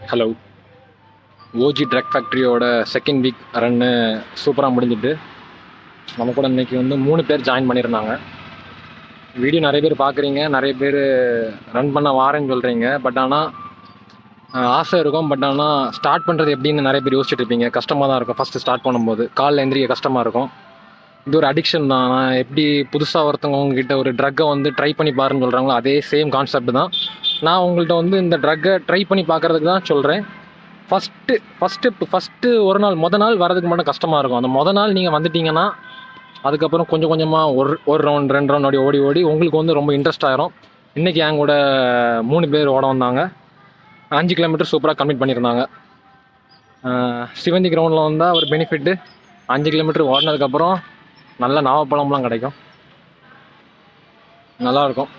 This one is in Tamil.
ஹலோ. ஓஜி ட்ரக் ஃபேக்ட்ரியோட செகண்ட் வீக் ரன்னு சூப்பராக முடிஞ்சிட்டு நம்ம கூட இன்றைக்கி வந்து 3 பேர் ஜாயின் பண்ணியிருந்தாங்க. வீடியோ நிறைய பேர் பார்க்குறீங்க, நிறைய பேர் ரன் பண்ண வாரேன்னு சொல்கிறீங்க. பட் ஆனால் ஆசை இருக்கும். பட் ஆனால் ஸ்டார்ட் பண்ணுறது எப்படின்னு நிறைய பேர் யோசிச்சுட்டு இருப்பீங்க. கஷ்டமாக தான் இருக்கும். ஃபஸ்ட்டு ஸ்டார்ட் பண்ணும்போது காலில் எந்திரிக்க கஷ்டமாக இருக்கும். இது ஒரு அடிக்ஷன் தான். நான் எப்படி புதுசாக ஒருத்தவங்க உங்ககிட்ட ஒரு ட்ரக்கை வந்து ட்ரை பண்ணி பாருன்னு சொல்கிறாங்களோ அதே சேம் கான்செப்ட் தான். நான் உங்கள்கிட்ட வந்து இந்த ட்ரக்கை ட்ரை பண்ணி பார்க்குறதுக்கு தான் சொல்கிறேன். ஃபஸ்ட்டு ஒரு நாள் நாள் வரதுக்கு மட்டும் கஷ்டமாக இருக்கும். அந்த நாள் நீங்கள் வந்துட்டீங்கன்னா அதுக்கப்புறம் கொஞ்சம் கொஞ்சமாக ஒரு ரவுண்ட் 2 ரவுண்ட் ஓடி உங்களுக்கு வந்து ரொம்ப இன்ட்ரெஸ்ட் ஆகிரும். இன்றைக்கி என் கூட 3 பேர் ஓட வந்தாங்க. 5 கிலோமீட்டர் சூப்பராக கம்ப்ளீட் பண்ணியிருந்தாங்க. சிவந்தி கிரவுண்டில் வந்தால் ஒரு பெனிஃபிட்டு, 5 கிலோமீட்டர் ஓடினதுக்கப்புறம் நல்ல நாவப்பழம்லாம் கிடைக்கும், நல்லாயிருக்கும்.